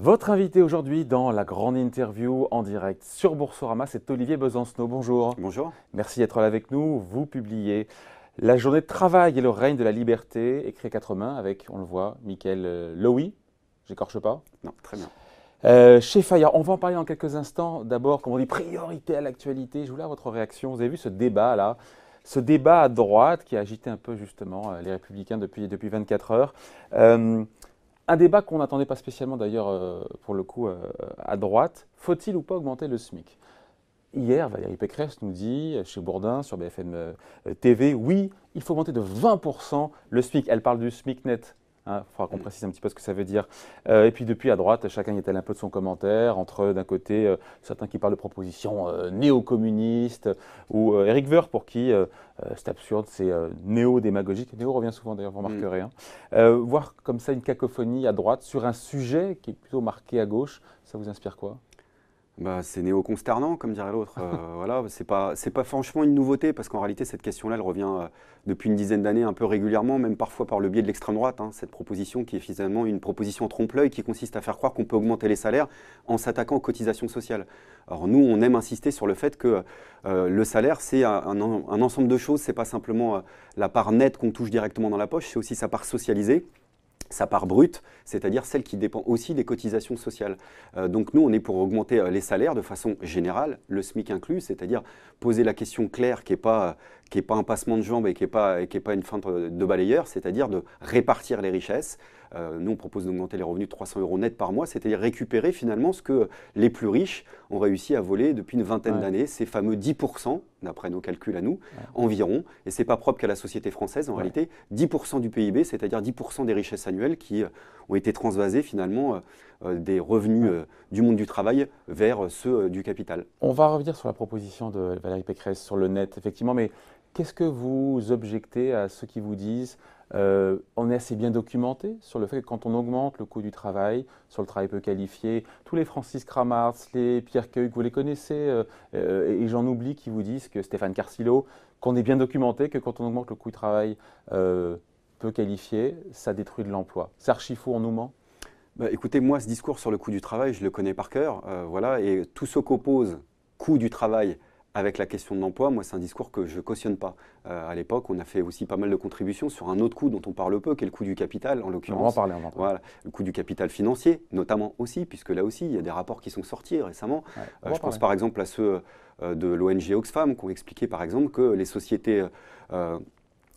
Votre invité aujourd'hui dans la grande interview en direct sur Boursorama, c'est Olivier Besancenot. Bonjour. Bonjour. Merci d'être là avec nous. Vous publiez La journée de travail et le règne de la liberté, écrit à quatre mains avec, on le voit, Michael Lowy. J'écorche pas? Non, très bien. Chez Fayard, on va en parler en quelques instants. D'abord, comme on dit, priorité à l'actualité. Je voulais avoir votre réaction. Vous avez vu ce débat-là, ce débat à droite qui a agité un peu justement les Républicains depuis 24 heures. Un débat qu'on n'attendait pas spécialement d'ailleurs, pour le coup, à droite. Faut-il ou pas augmenter le SMIC? Hier, Valérie Pécresse nous dit, chez Bourdin, sur BFM TV, oui, il faut augmenter de 20% le SMIC. Elle parle du SMIC net. Il faudra qu'on précise un petit peu ce que ça veut dire. Et puis depuis, à droite, chacun y étale un peu de son commentaire, entre d'un côté, certains qui parlent de propositions néo-communistes, ou Éric Woerth, pour qui c'est absurde, c'est néo-démagogique. Néo revient souvent d'ailleurs, vous remarquerez. Voir comme ça une cacophonie à droite sur un sujet qui est plutôt marqué à gauche, ça vous inspire quoi? C'est néo-consternant, comme dirait l'autre. Voilà, c'est pas franchement une nouveauté, parce qu'en réalité, cette question-là, elle revient depuis une dizaine d'années un peu régulièrement, même parfois par le biais de l'extrême droite. Cette proposition qui est finalement une proposition trompe-l'œil qui consiste à faire croire qu'on peut augmenter les salaires en s'attaquant aux cotisations sociales. Alors nous, on aime insister sur le fait que le salaire, c'est un ensemble de choses. C'est pas simplement la part nette qu'on touche directement dans la poche, c'est aussi sa part socialisée. Sa part brute, c'est-à-dire celle qui dépend aussi des cotisations sociales. Donc nous, on est pour augmenter les salaires de façon générale, le SMIC inclus, c'est-à-dire poser la question claire qui n'est pas un passement de jambes et qui n'est pas une feinte de balayeur, c'est-à-dire de répartir les richesses. Nous, on propose d'augmenter les revenus de 300 € net par mois, c'est-à-dire récupérer finalement ce que les plus riches ont réussi à voler depuis une vingtaine d'années, ces fameux 10%, d'après nos calculs à nous, environ. Et ce n'est pas propre qu'à la société française, en réalité, 10% du PIB, c'est-à-dire 10% des richesses annuelles qui ont été transvasées finalement des revenus du monde du travail vers ceux du capital. On va revenir sur la proposition de Valérie Pécresse, sur le net, effectivement, mais qu'est-ce que vous objectez à ceux qui vous disent on est assez bien documenté sur le fait que quand on augmente le coût du travail, sur le travail peu qualifié, tous les Francis Kramarz, les Pierre Cueil, vous les connaissez, et j'en oublie qui vous disent que Stéphane Carcillo, qu'on est bien documenté, que quand on augmente le coût du travail peu qualifié, ça détruit de l'emploi. C'est archi faux, on nous ment? Écoutez, moi, ce discours sur le coût du travail, je le connais par cœur, voilà, et tout ce qu'oppose coût du travail avec la question de l'emploi, moi, c'est un discours que je ne cautionne pas. À l'époque, on a fait aussi pas mal de contributions sur un autre coût dont on parle peu, qui est le coût du capital, en l'occurrence. On va en parler. Voilà, le coût du capital financier, notamment aussi, puisque là aussi, il y a des rapports qui sont sortis récemment. Je pense par exemple à ceux de l'ONG Oxfam, qui ont expliqué par exemple que les sociétés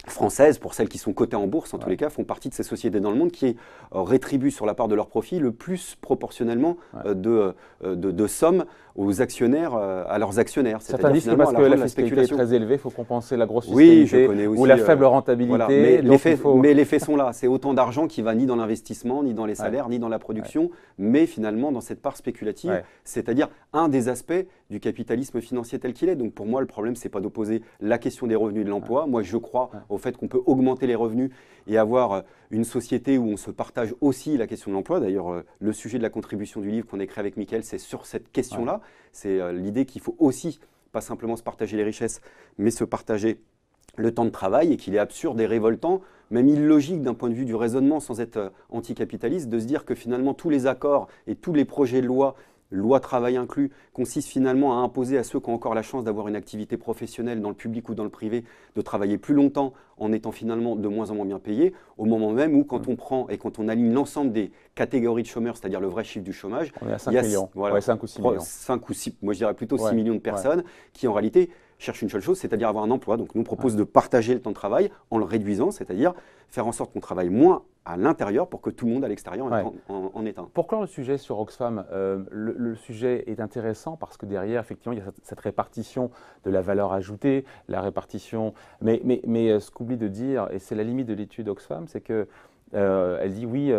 françaises, pour celles qui sont cotées en bourse, en tous les cas, font partie de ces sociétés dans le monde qui rétribuent sur la part de leur profit le plus proportionnellement de sommes aux actionnaires, à leurs actionnaires. Certains disent que parce que la fiscalité est très élevée, il faut compenser la grosse fiscalité ou la faible rentabilité. Voilà. Mais les faits sont là. C'est autant d'argent qui va ni dans l'investissement, ni dans les salaires, ni dans la production, mais finalement dans cette part spéculative, c'est-à-dire un des aspects du capitalisme financier tel qu'il est. Donc pour moi, le problème, ce n'est pas d'opposer la question des revenus et de l'emploi. Moi, je crois au fait qu'on peut augmenter les revenus et avoir une société où on se partage aussi la question de l'emploi. D'ailleurs, le sujet de la contribution du livre qu'on a écrit avec Michael, c'est sur cette question-là. C'est l'idée qu'il faut aussi, pas simplement se partager les richesses, mais se partager le temps de travail, et qu'il est absurde et révoltant, même illogique d'un point de vue du raisonnement, sans être anticapitaliste, de se dire que finalement tous les accords et tous les projets de loi travail inclus, consiste finalement à imposer à ceux qui ont encore la chance d'avoir une activité professionnelle dans le public ou dans le privé, de travailler plus longtemps en étant finalement de moins en moins bien payés, au moment même où quand on prend et quand on aligne l'ensemble des catégories de chômeurs, c'est-à-dire le vrai chiffre du chômage, on est à 5 millions, 5 ou 6 millions. 5 ou 6, moi je dirais plutôt 6 millions de personnes qui en réalité cherchent une seule chose, c'est-à-dire avoir un emploi. Donc nous on propose de partager le temps de travail en le réduisant, c'est-à-dire faire en sorte qu'on travaille moins à l'intérieur pour que tout le monde à l'extérieur en ait un. Pour clore le sujet sur Oxfam, le sujet est intéressant parce que derrière, effectivement, il y a cette répartition de la valeur ajoutée, la répartition. Mais ce qu'oublie de dire, et c'est la limite de l'étude Oxfam, c'est que elle dit oui,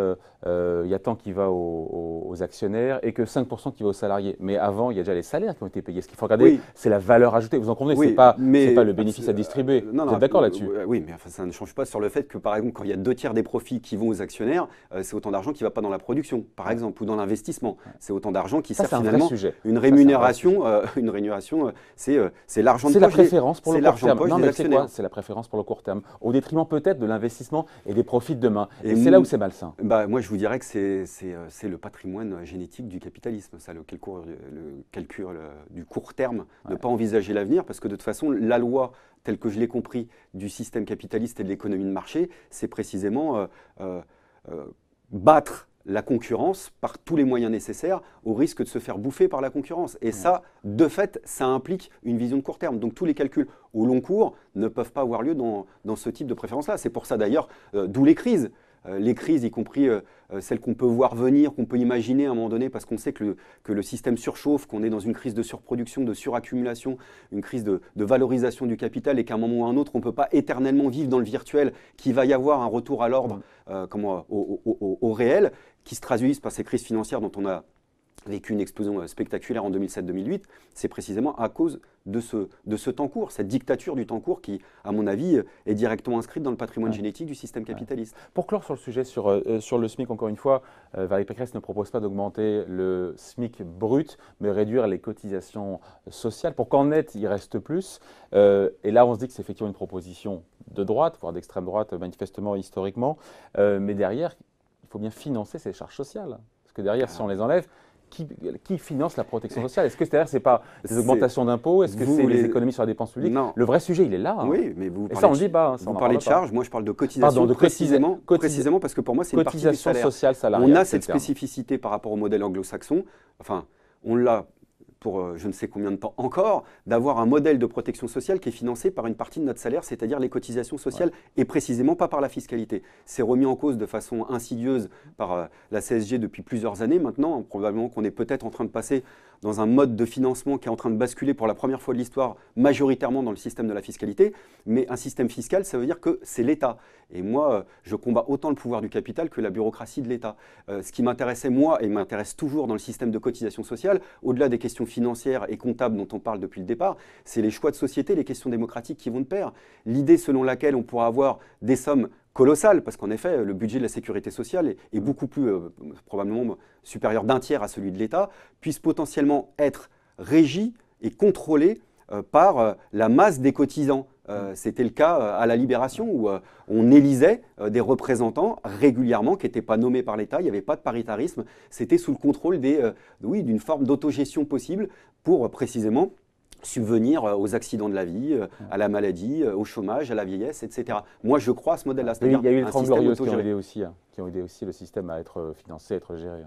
il y a tant qui va aux actionnaires et que 5% qui va aux salariés. Mais avant, il y a déjà les salaires qui ont été payés. Ce qu'il faut regarder, c'est la valeur ajoutée. Vous en convenez, c'est pas le bénéfice à distribuer. Vous êtes d'accord là-dessus? Oui, mais enfin, ça ne change pas sur le fait que, par exemple, quand il y a 2 tiers des profits qui vont aux actionnaires, c'est autant d'argent qui ne va pas dans la production, par exemple, ou dans l'investissement. C'est autant d'argent qui sert finalement une rémunération. Une rémunération, c'est l'argent de poche. C'est la préférence pour le court terme. Non, mais c'est quoi? C'est la préférence pour le court terme, au détriment peut-être de l'investissement et des profits de demain. Et c'est là où c'est malsain. Moi, je vous dirais que c'est le patrimoine génétique du capitalisme, ça, le calcul du court terme, ne pas envisager l'avenir, parce que de toute façon, la loi, telle que je l'ai compris, du système capitaliste et de l'économie de marché, c'est précisément battre la concurrence par tous les moyens nécessaires au risque de se faire bouffer par la concurrence. Et ça, de fait, ça implique une vision de court terme. Donc tous les calculs au long cours ne peuvent pas avoir lieu dans ce type de préférence-là. C'est pour ça d'ailleurs, d'où les crises. Les crises, y compris celles qu'on peut voir venir, qu'on peut imaginer à un moment donné, parce qu'on sait que le système surchauffe, qu'on est dans une crise de surproduction, de suraccumulation, une crise de valorisation du capital, et qu'à un moment ou à un autre, on ne peut pas éternellement vivre dans le virtuel, qu'il va y avoir un retour à l'ordre au réel, qui se traduisent par ces crises financières dont on a vécu une explosion spectaculaire en 2007-2008, c'est précisément à cause de ce temps court, cette dictature du temps court qui, à mon avis, est directement inscrite dans le patrimoine génétique du système capitaliste. Pour clore sur le sujet, sur le SMIC, encore une fois, Valérie Pécresse ne propose pas d'augmenter le SMIC brut, mais réduire les cotisations sociales pour qu'en net, il reste plus. Et là, on se dit que c'est effectivement une proposition de droite, voire d'extrême droite, manifestement, historiquement. Mais derrière, il faut bien financer ces charges sociales. Parce que derrière, si on les enlève, qui finance la protection sociale? Est-ce que c'est pas des augmentations d'impôts? Est-ce que c'est les économies sur la dépense publique? Non. Le vrai sujet, il est là. Oui, mais vous parlez, ça, on dit pas. Vous parlez de charges, moi je parle de cotisation. Précisément parce que pour moi, c'est une partie du salaire. Sociale, salariale, on a cette spécificité par rapport au modèle anglo-saxon. Enfin, on l'a pour je ne sais combien de temps encore, d'avoir un modèle de protection sociale qui est financé par une partie de notre salaire, c'est-à-dire les cotisations sociales, et précisément pas par la fiscalité. C'est remis en cause de façon insidieuse par la CSG depuis plusieurs années maintenant. Probablement qu'on est peut-être en train de passer dans un mode de financement qui est en train de basculer pour la première fois de l'histoire majoritairement dans le système de la fiscalité. Mais un système fiscal, ça veut dire que c'est l'État. Et moi, je combats autant le pouvoir du capital que la bureaucratie de l'État. Ce qui m'intéressait, moi, et m'intéresse toujours dans le système de cotisation sociale, au-delà des questions financières et comptables dont on parle depuis le départ, c'est les choix de société, les questions démocratiques qui vont de pair. L'idée selon laquelle on pourra avoir des sommes colossales, parce qu'en effet, le budget de la sécurité sociale est beaucoup plus, probablement supérieur d'un tiers à celui de l'État, puisse potentiellement être régi et contrôlé par la masse des cotisants. C'était le cas à la Libération où on élisait des représentants régulièrement qui n'étaient pas nommés par l'État, il n'y avait pas de paritarisme, c'était sous le contrôle d'une forme d'autogestion possible pour précisément subvenir aux accidents de la vie, à la maladie, au chômage, à la vieillesse, etc. Moi, je crois à ce modèle-là. Il y a eu les 30 Glorieuses qui ont aidé aussi le système à être financé, à être géré.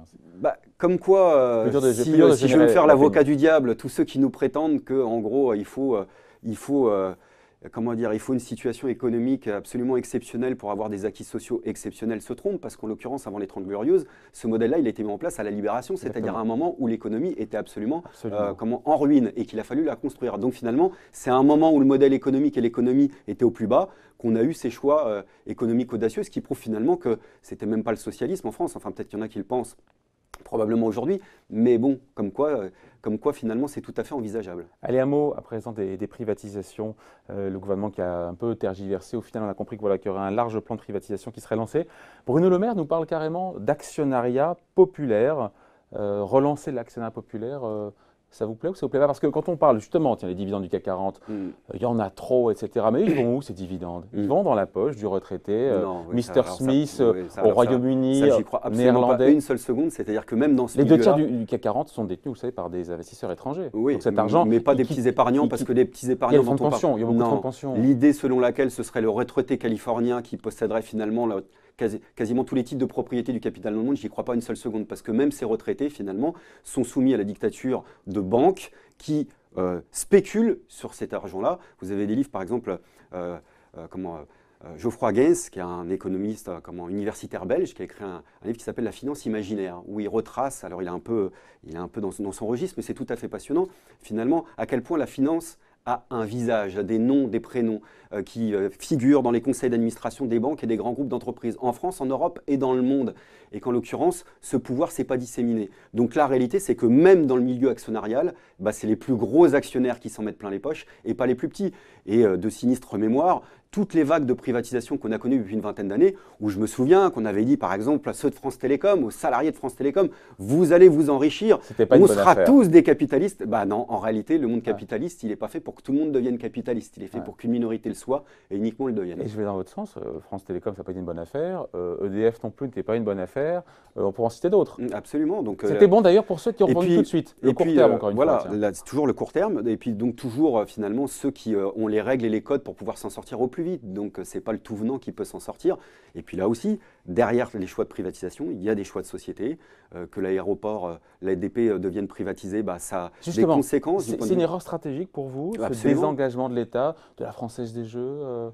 Comme quoi, si je veux me faire l'avocat du diable, tous ceux qui nous prétendent qu'en gros, il faut une situation économique absolument exceptionnelle pour avoir des acquis sociaux exceptionnels se trompent, parce qu'en l'occurrence, avant les 30 Glorieuses, ce modèle-là, il a été mis en place à la Libération, c'est-à-dire à un moment où l'économie était absolument en ruine et qu'il a fallu la construire. Donc finalement, c'est à un moment où le modèle économique et l'économie étaient au plus bas qu'on a eu ces choix économiques audacieux, ce qui prouve finalement que c'était même pas le socialisme en France. Enfin, peut-être qu'il y en a qui le pensent probablement aujourd'hui, mais bon, comme quoi finalement c'est tout à fait envisageable. Allez, un mot à présent des privatisations. Le gouvernement qui a un peu tergiversé, au final on a compris qu'il y aurait un large plan de privatisation qui serait lancé. Bruno Le Maire nous parle carrément d'actionnariat populaire, relancer l'actionnariat populaire. Ça vous plaît ou ça vous plaît pas? Parce que quand on parle justement, tiens, les dividendes du CAC 40, il y en a trop, etc. Mais ils vont où ces dividendes? Ils vont dans la poche du retraité, Mr. Smith au Royaume-Uni, néerlandais. Pas une seule seconde, c'est-à-dire que même dans ce les 2 tiers du CAC 40 sont détenus, vous savez, par des investisseurs étrangers. Oui, donc cet argent, mais pas des petits épargnants, parce que des petits épargnants. Il y a des fonds de pension, il y a beaucoup de fonds de pension. L'idée selon laquelle ce serait le retraité californien qui posséderait finalement quasiment tous les titres de propriété du capital dans le monde, j'y crois pas une seule seconde, parce que même ces retraités, finalement, sont soumis à la dictature de banques qui spéculent sur cet argent-là. Vous avez des livres, par exemple, Geoffroy Geyns, qui est un économiste universitaire belge, qui a écrit un livre qui s'appelle La finance imaginaire, où il retrace, alors il est un peu dans son registre, mais c'est tout à fait passionnant, finalement, à quel point la finance a un visage, a des noms, des prénoms qui figurent dans les conseils d'administration des banques et des grands groupes d'entreprises, en France, en Europe et dans le monde. et qu'en l'occurrence, ce pouvoir ne s'est pas disséminé. Donc la réalité, c'est que même dans le milieu actionnarial, c'est les plus gros actionnaires qui s'en mettent plein les poches et pas les plus petits. Et de sinistre mémoire, toutes les vagues de privatisation qu'on a connues depuis une vingtaine d'années, où je me souviens qu'on avait dit par exemple à ceux de France Télécom, aux salariés de France Télécom, vous allez vous enrichir, on sera tous des capitalistes. Non, en réalité, le monde capitaliste, il n'est pas fait pour que tout le monde devienne capitaliste, il est fait pour qu'une minorité le soit et uniquement le devienne. Et je vais dans votre sens, France Télécom, ça n'a pas été une bonne affaire, EDF non plus n'était pas une bonne affaire, on pourra en citer d'autres. Absolument. C'était bon d'ailleurs pour ceux qui ont vendu tout de suite, le court terme encore une fois. Voilà, c'est toujours le court terme, et puis donc toujours finalement ceux qui ont les règles et les codes pour pouvoir s'en sortir au plus vite. Donc ce n'est pas le tout venant qui peut s'en sortir. Et puis là aussi, derrière les choix de privatisation, il y a des choix de société. Que l'aéroport, l'ADP devienne privatisé, ça a des conséquences. C'est une erreur stratégique pour vous, ce désengagement de l'État, de la Française des Jeux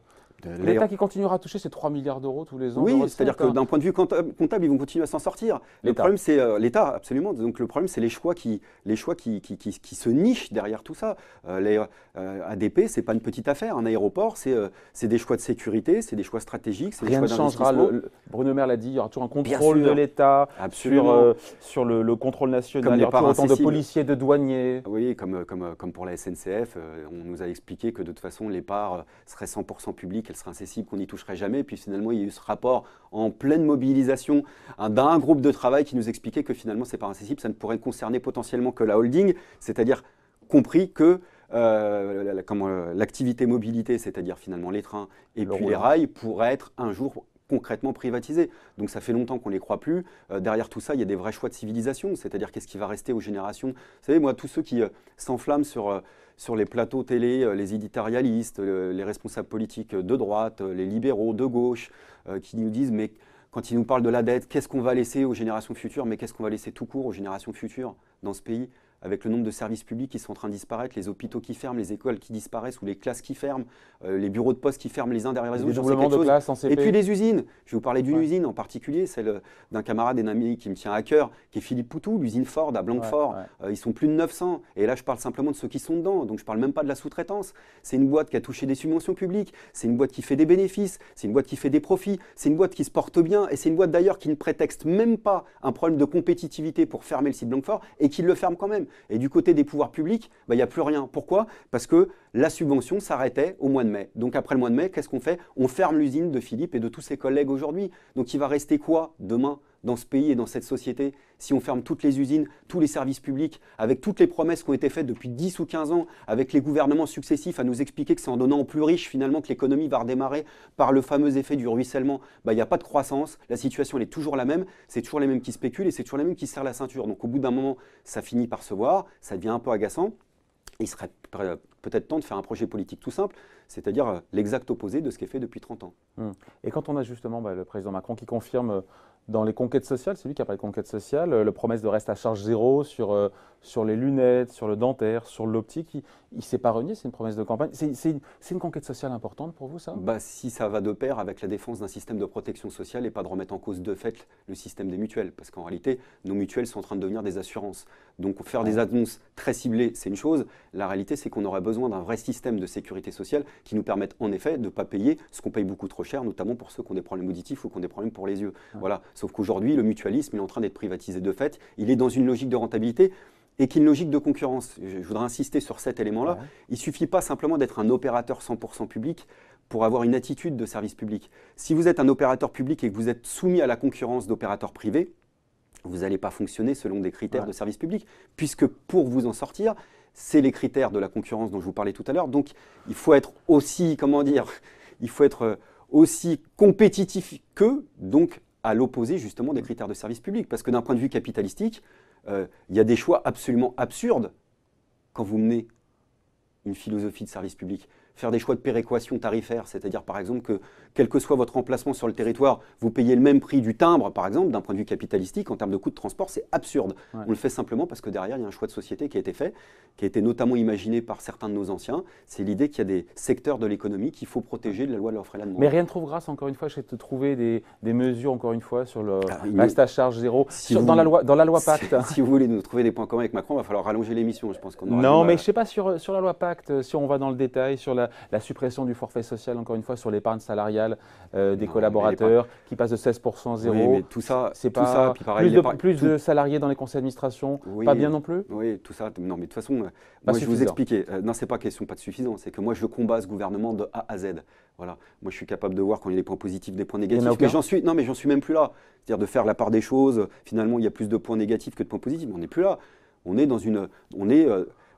l'État qui continuera à toucher ces 3 milliards d'euros tous les ans. Oui, c'est-à-dire que d'un point de vue comptable, ils vont continuer à s'en sortir. Le problème, c'est l'État, absolument. Donc le problème, c'est les choix qui se nichent derrière tout ça. ADP, c'est pas une petite affaire. Un aéroport, c'est des choix de sécurité, c'est des choix stratégiques, c'est des choix d'investissement. Rien ne changera. Bruno Le Maire l'a dit, il y aura toujours un contrôle de l'État sur le contrôle national. Il y aura autant de policiers, de douaniers. Oui, comme pour la SNCF, on nous a expliqué que de toute façon, les parts seraient 100% publiques. Qu'elle serait incessible, qu'on n'y toucherait jamais. Puis finalement, il y a eu ce rapport en pleine mobilisation d'un groupe de travail qui nous expliquait que finalement, ce n'est pas incessible, ça ne pourrait concerner potentiellement que la holding, c'est-à-dire compris que l'activité mobilité, c'est-à-dire finalement les trains et puis les rails, pourraient être un jour concrètement privatisés. Donc ça fait longtemps qu'on ne les croit plus. Derrière tout ça, il y a des vrais choix de civilisation, c'est-à-dire qu'est-ce qui va rester aux générations. Vous savez, moi, tous ceux qui s'enflamment sur les plateaux télé, les éditorialistes, les responsables politiques de droite, les libéraux de gauche, qui nous disent, mais quand ils nous parlent de la dette, qu'est-ce qu'on va laisser aux générations futures, mais qu'est-ce qu'on va laisser tout court aux générations futures dans ce pays, avec le nombre de services publics qui sont en train de disparaître, les hôpitaux qui ferment, les écoles qui disparaissent ou les classes qui ferment, les bureaux de poste qui ferment les uns derrière les autres. Et puis les usines. Je vais vous parler d'une usine en particulier, celle d'un camarade et d'un ami qui me tient à cœur, qui est Philippe Poutou, l'usine Ford à Blanquefort. Ils sont plus de 900. Et là, je parle simplement de ceux qui sont dedans. Donc, je ne parle même pas de la sous-traitance. C'est une boîte qui a touché des subventions publiques. C'est une boîte qui fait des bénéfices. C'est une boîte qui fait des profits. C'est une boîte qui se porte bien. Et c'est une boîte d'ailleurs qui ne prétexte même pas un problème de compétitivité pour fermer le site Blanquefort et qui le ferme quand même. Et du côté des pouvoirs publics, il n'y a plus rien. Pourquoi? Parce que la subvention s'arrêtait au mois de mai. Donc après le mois de mai, qu'est-ce qu'on fait? On ferme l'usine de Philippe et de tous ses collègues aujourd'hui. Donc il va rester quoi demain dans ce pays et dans cette société si on ferme toutes les usines, tous les services publics, avec toutes les promesses qui ont été faites depuis 10 ou 15 ans, avec les gouvernements successifs à nous expliquer que c'est en donnant aux plus riches finalement que l'économie va redémarrer par le fameux effet du ruissellement. Il n'y a pas de croissance, la situation elle est toujours la même, c'est toujours les mêmes qui spéculent et c'est toujours les mêmes qui se serrent la ceinture. Donc au bout d'un moment, ça finit par se voir, ça devient un peu agaçant. Il serait peut-être temps de faire un projet politique tout simple, c'est-à-dire l'exact opposé de ce qui est fait depuis 30 ans. Et quand on a justement le président Macron qui confirme dans les conquêtes sociales, c'est lui qui a parlé de conquêtes sociales, la promesse de reste à charge zéro sur les lunettes, sur le dentaire, sur l'optique, il ne s'est pas renié, c'est une promesse de campagne. C'est une conquête sociale importante pour vous, ça? Si ça va de pair avec la défense d'un système de protection sociale et pas de remettre en cause de fait le système des mutuelles, parce qu'en réalité, nos mutuelles sont en train de devenir des assurances. Donc faire des annonces très ciblées, c'est une chose. La réalité, c'est qu'on aurait besoin d'un vrai système de sécurité sociale qui nous permette en effet de ne pas payer ce qu'on paye beaucoup trop cher, notamment pour ceux qui ont des problèmes auditifs ou qui ont des problèmes pour les yeux. Voilà. Sauf qu'aujourd'hui, le mutualisme il est en train d'être privatisé de fait. Il est dans une logique de rentabilité et qui est une logique de concurrence. Je voudrais insister sur cet élément-là. Il ne suffit pas simplement d'être un opérateur 100% public pour avoir une attitude de service public. Si vous êtes un opérateur public et que vous êtes soumis à la concurrence d'opérateurs privés, vous n'allez pas fonctionner selon des critères de service public, puisque pour vous en sortir, c'est les critères de la concurrence dont je vous parlais tout à l'heure. Donc, il faut être aussi, il faut être aussi compétitif qu'eux, donc à l'opposé justement des critères de service public. Parce que d'un point de vue capitalistique, il y a des choix absolument absurdes quand vous menez une philosophie de service public. Faire des choix de péréquation tarifaire, c'est-à-dire par exemple que quel que soit votre emplacement sur le territoire, vous payez le même prix du timbre, par exemple, d'un point de vue capitalistique, en termes de coûts de transport, c'est absurde. On le fait simplement parce que derrière, il y a un choix de société qui a été fait, qui a été notamment imaginé par certains de nos anciens. C'est l'idée qu'il y a des secteurs de l'économie qu'il faut protéger de la loi de l'offre et la demande. Mais rien ne trouve grâce, encore une fois, je vais te trouver des mesures, encore une fois, sur le reste à charge zéro, dans la loi Pacte. Si vous voulez nous trouver des points communs avec Macron, il va falloir rallonger l'émission, je pense qu'on aura Non, mais je ne sais pas, sur la loi Pacte, si on va dans le détail, sur la suppression du forfait social, encore une fois, sur l'épargne salariale des Non, collaborateurs, qui passe de 16% à 0. Oui, mais tout ça, c'est tout ça, pas puis pareil, plus de salariés dans les conseils d'administration, Oui, pas bien non plus? oui, tout ça. Non, mais de toute façon, Pas moi je vais vous suffisant. expliquer. Non, c'est pas question pas de suffisant, c'est que moi je combats ce gouvernement de A à Z. Voilà. Moi je suis capable de voir quand il y a des points positifs, des points Il y en a négatifs. Mais aucun? non, mais j'en suis même plus là. C'est-à-dire de faire la part des choses. Finalement, il y a plus de points négatifs que de points positifs. Mais on n'est plus là. On est dans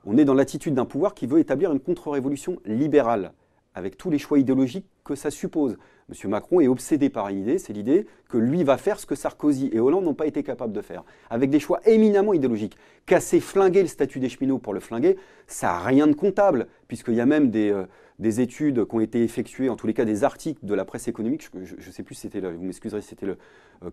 on est dans l'attitude d'un pouvoir qui veut établir une contre-révolution libérale, avec tous les choix idéologiques que ça suppose. M. Macron est obsédé par une idée, c'est l'idée que lui va faire ce que Sarkozy et Hollande n'ont pas été capables de faire, avec des choix éminemment idéologiques. Casser, flinguer le statut des cheminots pour le flinguer, ça n'a rien de comptable, puisqu'il y a même des études qui ont été effectuées, en tous les cas des articles de la presse économique, je ne sais plus si c'était, vous m'excuserez, si c'était le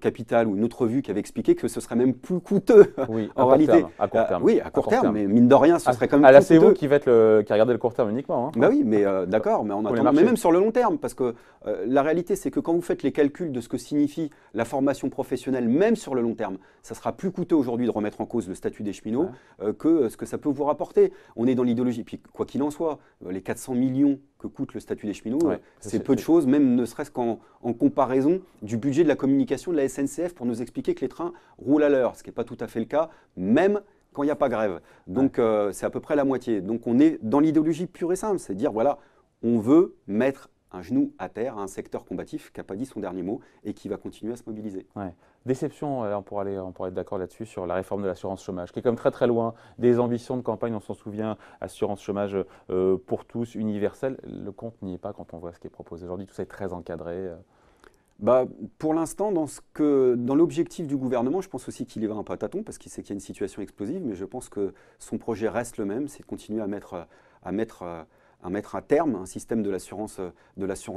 Capital ou une autre revue qui avait expliqué que ce serait même plus coûteux Oui, en réalité. à court terme. Oui, à court terme, mais mine de rien, ce serait quand même Ah là, plus c'est vous coûteux. qui qui regardez le court terme uniquement. Hein. Bah oui, mais d'accord, mais en Pour les attendant, mais marchés. même sur le long terme, parce que la réalité, c'est que quand vous faites les calculs de ce que signifie la formation professionnelle, même sur le long terme, ça sera plus coûteux aujourd'hui de remettre en cause le statut des cheminots que ce que ça peut vous rapporter. On est dans l'idéologie. Puis quoi qu'il en soit, les 400 millions que coûte le statut des cheminots, c'est peu de choses, même ne serait-ce qu'en comparaison du budget de la communication de la SNCF pour nous expliquer que les trains roulent à l'heure, ce qui n'est pas tout à fait le cas, même quand il n'y a pas grève. Donc c'est à peu près la moitié. Donc on est dans l'idéologie pure et simple, c'est dire voilà, on veut mettre un genou à terre à un secteur combatif qui n'a pas dit son dernier mot et qui va continuer à se mobiliser. Ouais. Déception, on pourrait être d'accord là-dessus, sur la réforme de l'assurance chômage, qui est comme très très loin des ambitions de campagne, on s'en souvient, assurance chômage pour tous, universelle. Le compte n'y est pas quand on voit ce qui est proposé aujourd'hui, tout ça est très encadré. Bah, pour l'instant, dans l'objectif du gouvernement, je pense aussi qu'il y va un peu à tâtons parce qu'il sait qu'il y a une situation explosive, mais je pense que son projet reste le même, c'est de continuer à mettre à terme un système de l'assurance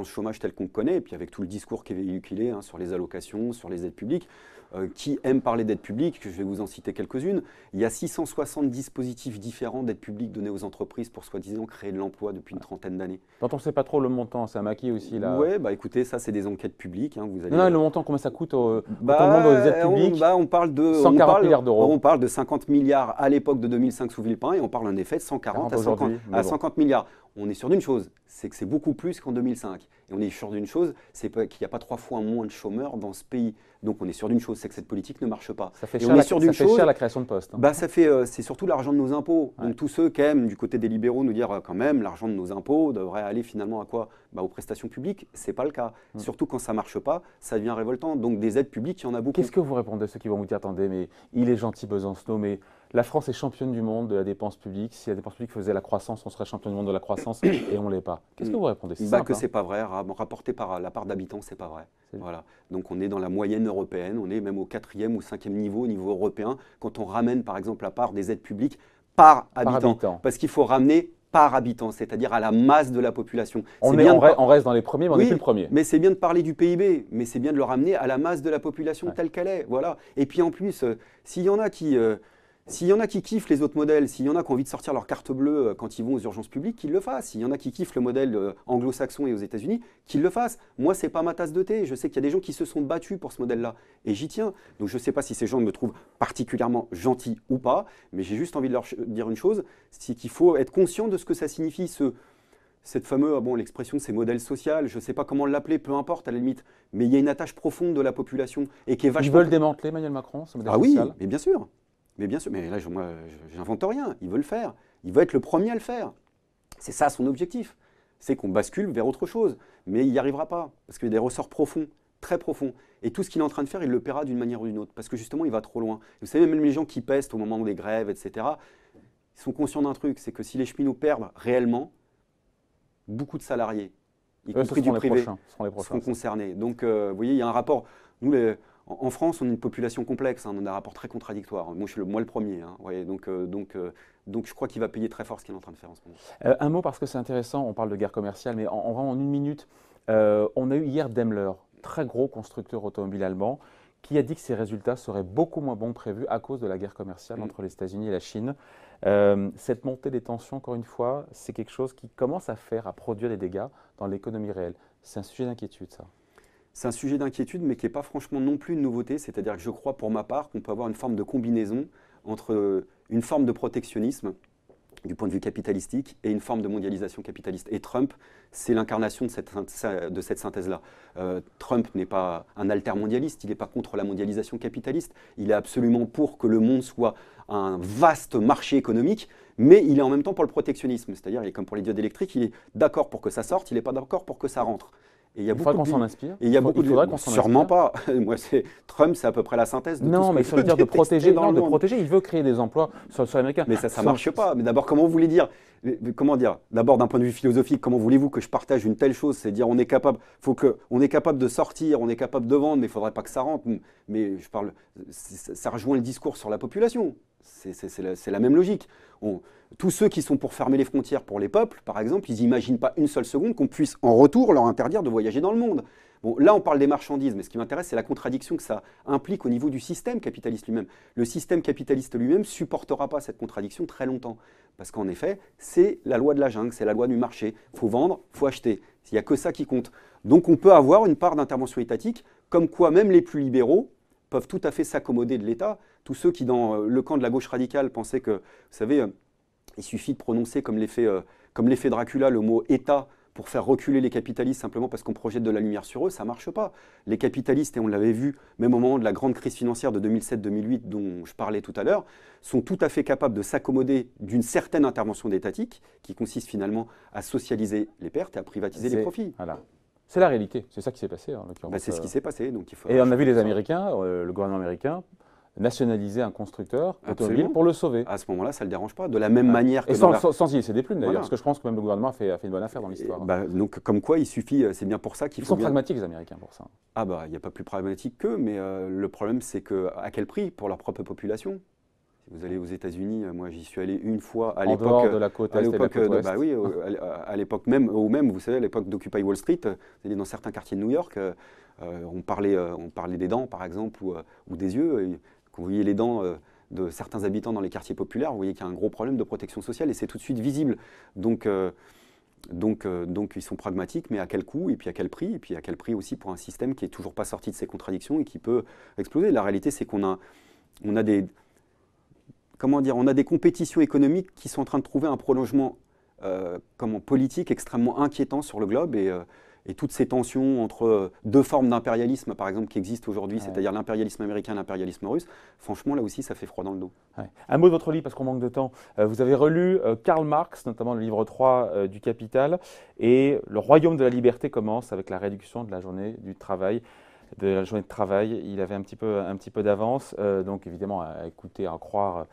chômage tel qu'on le connaît, et puis avec tout le discours qui est véhiculé sur les allocations, sur les aides publiques. Qui aime parler d'aides publiques, je vais vous en citer quelques-unes. Il y a 660 dispositifs différents d'aides publiques données aux entreprises pour soi-disant créer de l'emploi depuis une trentaine d'années. Dont on ne sait pas trop le montant, c'est un maquis aussi là. Oui, bah écoutez, ça c'est des enquêtes publiques. Vous allez, Non, le montant, combien ça coûte au monde aux aides publiques? On parle de 140 milliards d'euros. On parle de 50 milliards à l'époque de 2005 sous Villepin et on parle en effet de 140 à 50 milliards. On est sûr d'une chose, c'est que c'est beaucoup plus qu'en 2005. Et on est sûr d'une chose, c'est qu'il n'y a pas 3 fois moins de chômeurs dans ce pays. Donc on est sûr d'une chose, c'est que cette politique ne marche pas. Ça fait et cher, on est sûr d'une chose, cher la création de postes. Bah c'est surtout l'argent de nos impôts. Donc tous ceux qui aiment du côté des libéraux nous dire quand même l'argent de nos impôts devrait aller finalement à quoi? Aux prestations publiques. C'est pas le cas. Surtout quand ça marche pas, ça devient révoltant. Donc des aides publiques, il y en a beaucoup. Qu'est-ce que vous répondez à ceux qui vont vous dire attendez, mais il est gentil Besancenot, mais la France est championne du monde de la dépense publique. Si la dépense publique faisait la croissance, on serait championne du monde de la croissance et on ne l'est pas. Qu'est-ce que vous répondez? C'est simple, que c'est pas vrai. Rapporté par la part d'habitants, c'est pas vrai. Voilà. Donc on est dans la moyenne européenne. On est même au 4e ou 5e niveau au niveau européen quand on ramène par exemple la part des aides publiques par habitant. Parce qu'il faut ramener par habitant, c'est-à-dire à la masse de la population. On reste dans les premiers, mais on n'est plus le premier. Mais c'est bien de parler du PIB, mais c'est bien de le ramener à la masse de la population telle qu'elle est. Voilà. Et puis en plus, s'il y en a qui kiffent les autres modèles, s'il y en a qui ont envie de sortir leur carte bleue quand ils vont aux urgences publiques, qu'ils le fassent. S'il y en a qui kiffent le modèle anglo-saxon et aux États-Unis, qu'ils le fassent. Moi, c'est pas ma tasse de thé. Je sais qu'il y a des gens qui se sont battus pour ce modèle-là et j'y tiens. Donc je ne sais pas si ces gens me trouvent particulièrement gentil ou pas, mais j'ai juste envie de leur dire une chose, c'est qu'il faut être conscient de ce que ça signifie cette fameuse, l'expression c'est modèle social, je ne sais pas comment l'appeler, peu importe à la limite, mais il y a une attache profonde de la population et qui est vachement... Ils veulent démanteler Emmanuel Macron, ce modèle social? Oui, mais bien sûr. Mais bien sûr, mais là, moi, j'invente rien. Il veut le faire. Il veut être le premier à le faire. C'est ça son objectif. C'est qu'on bascule vers autre chose. Mais il n'y arrivera pas. Parce qu'il y a des ressorts profonds, très profonds. Et tout ce qu'il est en train de faire, il le paiera d'une manière ou d'une autre. Parce que justement, il va trop loin. Vous savez, même les gens qui pestent au moment des grèves, etc., ils sont conscients d'un truc. C'est que si les cheminots perdent réellement, beaucoup de salariés, y compris du privé, seront concernés. Donc, vous voyez, il y a un rapport. Nous, en France, on est une population complexe, on a un rapport très contradictoire. Moi, je suis le premier. Donc, je crois qu'il va payer très fort ce qu'il est en train de faire en ce moment. Un mot, parce que c'est intéressant, on parle de guerre commerciale, mais en une minute, on a eu hier Daimler, très gros constructeur automobile allemand, qui a dit que ses résultats seraient beaucoup moins bons que prévus à cause de la guerre commerciale entre les États-Unis et la Chine. Cette montée des tensions, encore une fois, c'est quelque chose qui commence à produire des dégâts dans l'économie réelle. C'est un sujet d'inquiétude, ça. C'est un sujet d'inquiétude, mais qui n'est pas franchement non plus une nouveauté. C'est-à-dire que je crois, pour ma part, qu'on peut avoir une forme de combinaison entre une forme de protectionnisme du point de vue capitalistique et une forme de mondialisation capitaliste. Et Trump, c'est l'incarnation de cette synthèse-là. Trump n'est pas un altermondialiste, il n'est pas contre la mondialisation capitaliste, il est absolument pour que le monde soit un vaste marché économique, mais il est en même temps pour le protectionnisme, c'est-à-dire, il est comme pour les diodes électriques, il est d'accord pour que ça sorte, il n'est pas d'accord pour que ça rentre. Et il faudra qu'on s'en inspire. Et il y a beaucoup de sûrement pas. Moi, Trump, c'est à peu près la synthèse de tout ce mais ça veut dire de protéger. Non, de protéger. Il veut créer des emplois sur l'américain. Mais ça marche pas. Mais d'abord, comment vous voulez dire? Comment dire? D'abord, d'un point de vue philosophique, comment voulez-vous que je partage une telle chose? C'est dire, on est capable de sortir, on est capable de vendre, mais il faudrait pas que ça rentre. Mais je parle, ça rejoint le discours sur la population. C'est la même logique. Tous ceux qui sont pour fermer les frontières pour les peuples, par exemple, ils n'imaginent pas une seule seconde qu'on puisse en retour leur interdire de voyager dans le monde. Bon, là, on parle des marchandises, mais ce qui m'intéresse, c'est la contradiction que ça implique au niveau du système capitaliste lui-même. Le système capitaliste lui-même ne supportera pas cette contradiction très longtemps. Parce qu'en effet, c'est la loi de la jungle, c'est la loi du marché. Il faut vendre, il faut acheter. Il n'y a que ça qui compte. Donc on peut avoir une part d'intervention étatique, comme quoi même les plus libéraux peuvent tout à fait s'accommoder de l'État. Tous ceux qui, dans le camp de la gauche radicale, pensaient que, vous savez, il suffit de prononcer comme l'effet Dracula le mot État pour faire reculer les capitalistes simplement parce qu'on projette de la lumière sur eux, ça ne marche pas. Les capitalistes, et on l'avait vu même au moment de la grande crise financière de 2007-2008 dont je parlais tout à l'heure, sont tout à fait capables de s'accommoder d'une certaine intervention étatique qui consiste finalement à socialiser les pertes et à privatiser les profits. Voilà. C'est la réalité, c'est ça qui s'est passé. C'est ce qui s'est passé. Donc et on a vu les Américains, le gouvernement américain, nationaliser un constructeur automobile pour le sauver. À ce moment-là, ça ne le dérange pas. De la même manière que... Et sans y laisser des plumes d'ailleurs, parce que je pense que même le gouvernement a fait une bonne affaire dans l'histoire. Donc comme quoi, il suffit, c'est bien pour ça qu'il faut... Ils sont pragmatiques les Américains pour ça. Ah bah, il n'y a pas plus pragmatique qu'eux, mais le problème c'est qu'à quel prix pour leur propre population? Si vous allez aux États-Unis, moi j'y suis allé une fois à l'époque... En dehors de la côte est et de la côte ouest. Oui, à l'époque même, vous savez, à l'époque d'Occupy Wall Street, vous allez dans certains quartiers de New York, on parlait des dents par exemple, ou des yeux, et quand vous voyez les dents de certains habitants dans les quartiers populaires, vous voyez qu'il y a un gros problème de protection sociale et c'est tout de suite visible. Donc ils sont pragmatiques, mais à quel coût et puis à quel prix? Et puis à quel prix aussi pour un système qui n'est toujours pas sorti de ses contradictions et qui peut exploser. La réalité, c'est qu'on a des compétitions économiques qui sont en train de trouver un prolongement politique extrêmement inquiétant sur le globe et toutes ces tensions entre deux formes d'impérialisme, par exemple, qui existent aujourd'hui, c'est-à-dire l'impérialisme américain et l'impérialisme russe, franchement, là aussi, ça fait froid dans le dos. Ouais. Un mot de votre livre, parce qu'on manque de temps. Vous avez relu Karl Marx, notamment le livre 3 du Capital, et le royaume de la liberté commence avec la réduction de la journée du travail. Il avait un petit peu d'avance, donc évidemment à écouter, à croire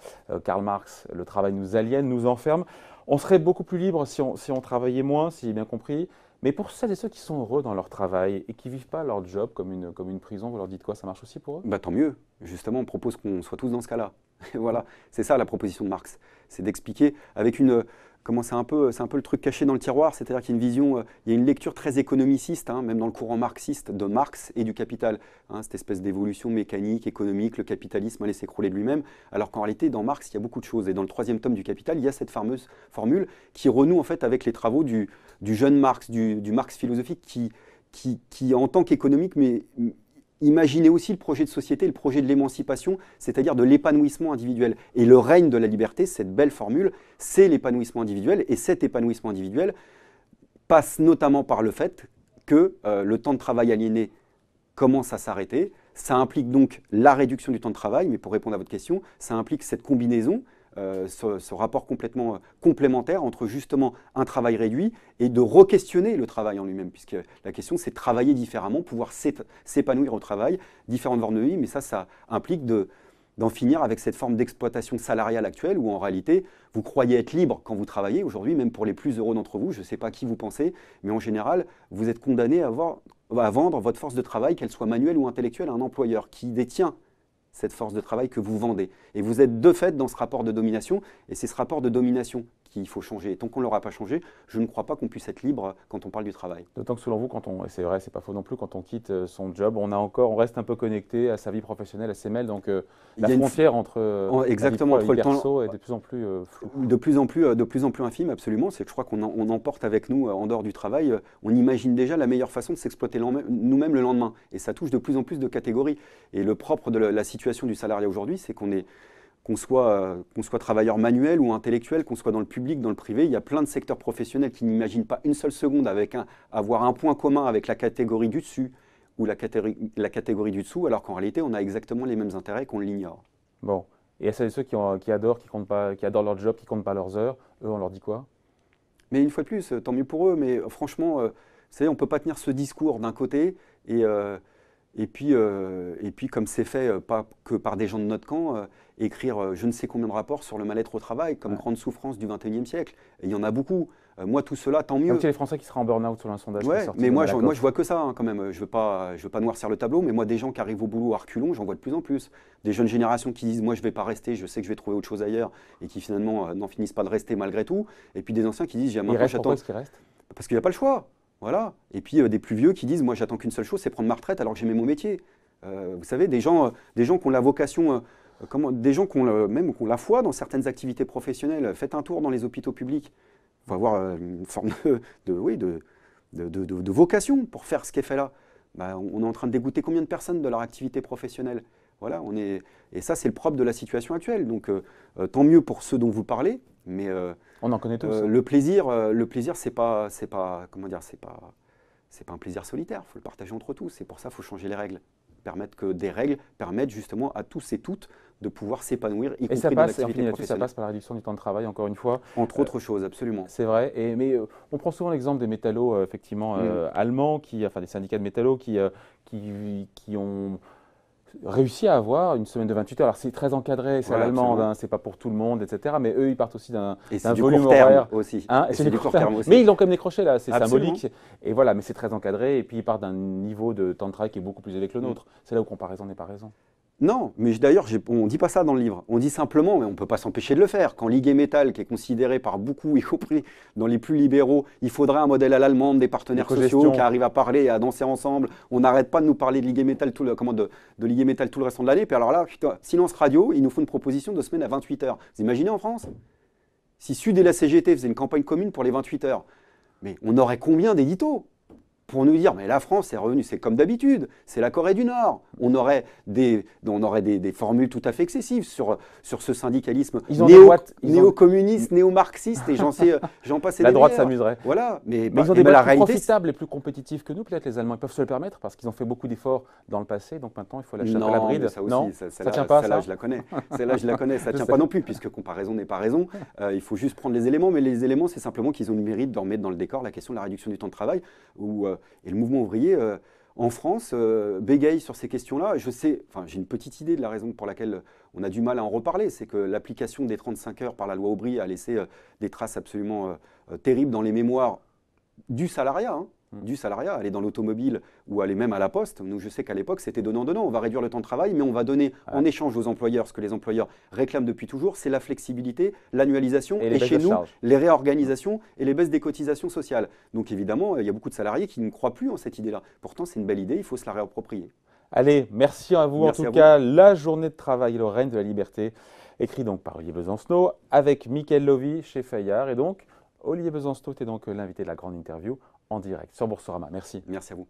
Karl Marx, le travail nous aliène, nous enferme. On serait beaucoup plus libre si on travaillait moins, si j'ai bien compris. Mais pour celles et ceux qui sont heureux dans leur travail et qui ne vivent pas leur job comme une prison, vous leur dites quoi? Ça marche aussi pour eux? Tant mieux. Justement, on propose qu'on soit tous dans ce cas-là. Voilà, c'est ça la proposition de Marx. C'est d'expliquer avec c'est un peu le truc caché dans le tiroir, c'est-à-dire qu'il y a une vision, il y a une lecture très économiciste, même dans le courant marxiste, de Marx et du capital. Cette espèce d'évolution mécanique, économique, le capitalisme allait s'écrouler de lui-même, alors qu'en réalité, dans Marx, il y a beaucoup de choses. Et dans le 3e tome du Capital, il y a cette fameuse formule qui renoue en fait avec les travaux du jeune Marx, du Marx philosophique, qui en tant qu'économique, mais imaginez aussi le projet de société, le projet de l'émancipation, c'est-à-dire de l'épanouissement individuel. Et le règne de la liberté, cette belle formule, c'est l'épanouissement individuel. Et cet épanouissement individuel passe notamment par le fait que le temps de travail aliéné commence à s'arrêter. Ça implique donc la réduction du temps de travail, mais pour répondre à votre question, ça implique cette combinaison, ce rapport complètement complémentaire entre justement un travail réduit et de re-questionner le travail en lui-même, puisque la question c'est de travailler différemment, pouvoir s'épanouir au travail, différentes formes de vie, mais ça implique d'en finir avec cette forme d'exploitation salariale actuelle où en réalité vous croyez être libre quand vous travaillez. Aujourd'hui, même pour les plus heureux d'entre vous, je ne sais pas qui vous pensez, mais en général, vous êtes condamné à vendre votre force de travail, qu'elle soit manuelle ou intellectuelle, à un employeur qui détient cette force de travail que vous vendez. Et vous êtes de fait dans ce rapport de domination, et c'est ce rapport de domination qu'il faut changer. Et tant qu'on ne l'aura pas changé, je ne crois pas qu'on puisse être libre quand on parle du travail. D'autant que selon vous, et c'est vrai, c'est pas faux non plus, quand on quitte son job, on reste un peu connecté à sa vie professionnelle, à ses mails, donc la frontière entre exactement, la vie perso est de plus en plus floue. De plus en plus infime, absolument. C'est que je crois qu'on emporte avec nous, en dehors du travail, on imagine déjà la meilleure façon de s'exploiter nous-mêmes le lendemain. Et ça touche de plus en plus de catégories. Et le propre de la situation du salariat aujourd'hui, c'est qu'on qu'on soit travailleur manuel ou intellectuel, qu'on soit dans le public, dans le privé, il y a plein de secteurs professionnels qui n'imaginent pas une seule seconde avoir un point commun avec la catégorie du dessus ou la catégorie du dessous, alors qu'en réalité, on a exactement les mêmes intérêts qu'on l'ignore. Bon. Et à celles et ceux qui adorent, qui adorent leur job, qui ne comptent pas leurs heures, eux, on leur dit quoi? Mais une fois de plus, tant mieux pour eux, mais franchement, vous savez, on ne peut pas tenir ce discours d'un côté et puis, comme c'est fait pas que par des gens de notre camp, écrire je ne sais combien de rapports sur le mal-être au travail comme grande souffrance du XXIe siècle. Et il y en a beaucoup. Moi, tout cela, tant mieux. Comme les Français qui seraient en burn-out selon un sondage. Ouais, mais moi, je vois que ça quand même. Je veux pas noircir le tableau, mais moi, des gens qui arrivent au boulot à reculons, j'en vois de plus en plus. Des jeunes générations qui disent moi, je ne vais pas rester, je sais que je vais trouver autre chose ailleurs, et qui finalement n'en finissent pas de rester malgré tout. Et puis des anciens qui disent pourquoi est-ce qu'ils restent? Parce qu'il n'y a pas le choix. Voilà. Et puis des plus vieux qui disent moi, j'attends qu'une seule chose, c'est prendre ma retraite alors que j'aimais mon métier. Vous savez, des gens qui ont la vocation, des gens qui ont la foi dans certaines activités professionnelles. Faites un tour dans les hôpitaux publics. Il faut avoir une forme de vocation pour faire ce qui est fait là. On est en train de dégoûter combien de personnes de leur activité professionnelle? Voilà, et ça, c'est le propre de la situation actuelle. Donc, tant mieux pour ceux dont vous parlez, mais on en connaît tous. Le plaisir, c'est pas un plaisir solitaire. Il faut le partager entre tous. C'est pour ça qu'il faut changer les règles. Des règles permettent justement à tous et toutes de pouvoir s'épanouir, y compris dans l'activité professionnelle. Ça passe par la réduction du temps de travail, encore une fois. Entre autres choses, absolument. C'est vrai, mais on prend souvent l'exemple des métallos, effectivement, allemands, des syndicats de métallos qui ont réussi à avoir une semaine de 28 heures. Alors c'est très encadré, c'est à l'allemande, hein, c'est pas pour tout le monde, etc. Mais eux, ils partent aussi d'un volume horaire. Aussi. Hein, et c'est du court terme aussi. Mais ils l'ont quand même décroché là, c'est symbolique. Et voilà, mais c'est très encadré. Et puis ils partent d'un niveau de temps de travail qui est beaucoup plus élevé que le nôtre. C'est là où comparaison n'est pas raison. Non, mais d'ailleurs, on ne dit pas ça dans le livre. On dit simplement, mais on ne peut pas s'empêcher de le faire, quand Ligue et Métal, qui est considéré par beaucoup, y compris dans les plus libéraux, il faudrait un modèle à l'allemande, des partenaires sociaux qui arrivent à parler et à danser ensemble. On n'arrête pas de nous parler de Ligue et Métal de Ligue et Métal tout le restant de l'année. Puis alors là, putain, silence radio, il nous faut une proposition de semaine à 28 heures. Vous imaginez en France? Si Sud et la CGT faisaient une campagne commune pour les 28 heures, mais on aurait combien d'éditos pour nous dire, mais la France est revenue, c'est comme d'habitude, c'est la Corée du Nord. On aurait des formules tout à fait excessives sur ce syndicalisme néo-communiste, néo-marxiste, et j'en passe. La droite s'amuserait. Voilà, mais ils ont des boîtes plus profitables et plus compétitifs que nous, peut-être les Allemands, ils peuvent se le permettre parce qu'ils ont fait beaucoup d'efforts dans le passé, donc maintenant il faut lâcher un peu la bride. Ça aussi, ça tient pas, ça je la connais. Celle-là, je la connais, ça ne tient pas non plus, puisque comparaison n'est pas raison. Il faut juste prendre les éléments, mais les éléments, c'est simplement qu'ils ont le mérite de remettre dans le décor la question de la réduction du temps de travail, et le mouvement ouvrier en France bégaye sur ces questions-là. J'ai une petite idée de la raison pour laquelle on a du mal à en reparler, c'est que l'application des 35 heures par la loi Aubry a laissé des traces absolument terribles dans les mémoires du salariat. Aller dans l'automobile ou aller même à la poste. Nous, je sais qu'à l'époque, c'était donnant-donnant. On va réduire le temps de travail, mais on va donner en échange aux employeurs ce que les employeurs réclament depuis toujours, c'est la flexibilité, l'annualisation et chez nous, les réorganisations et les baisses des cotisations sociales. Donc évidemment, il y a beaucoup de salariés qui ne croient plus en cette idée-là. Pourtant, c'est une belle idée, il faut se la réapproprier. Allez, merci à vous. Merci en tout cas, La journée de travail, le règne de la liberté, écrit donc par Olivier Besancenot, avec Mickaël Lovy chez Fayard. Et donc, Olivier Besancenot était donc l'invité de la grande interview en direct sur Boursorama. Merci. Merci à vous.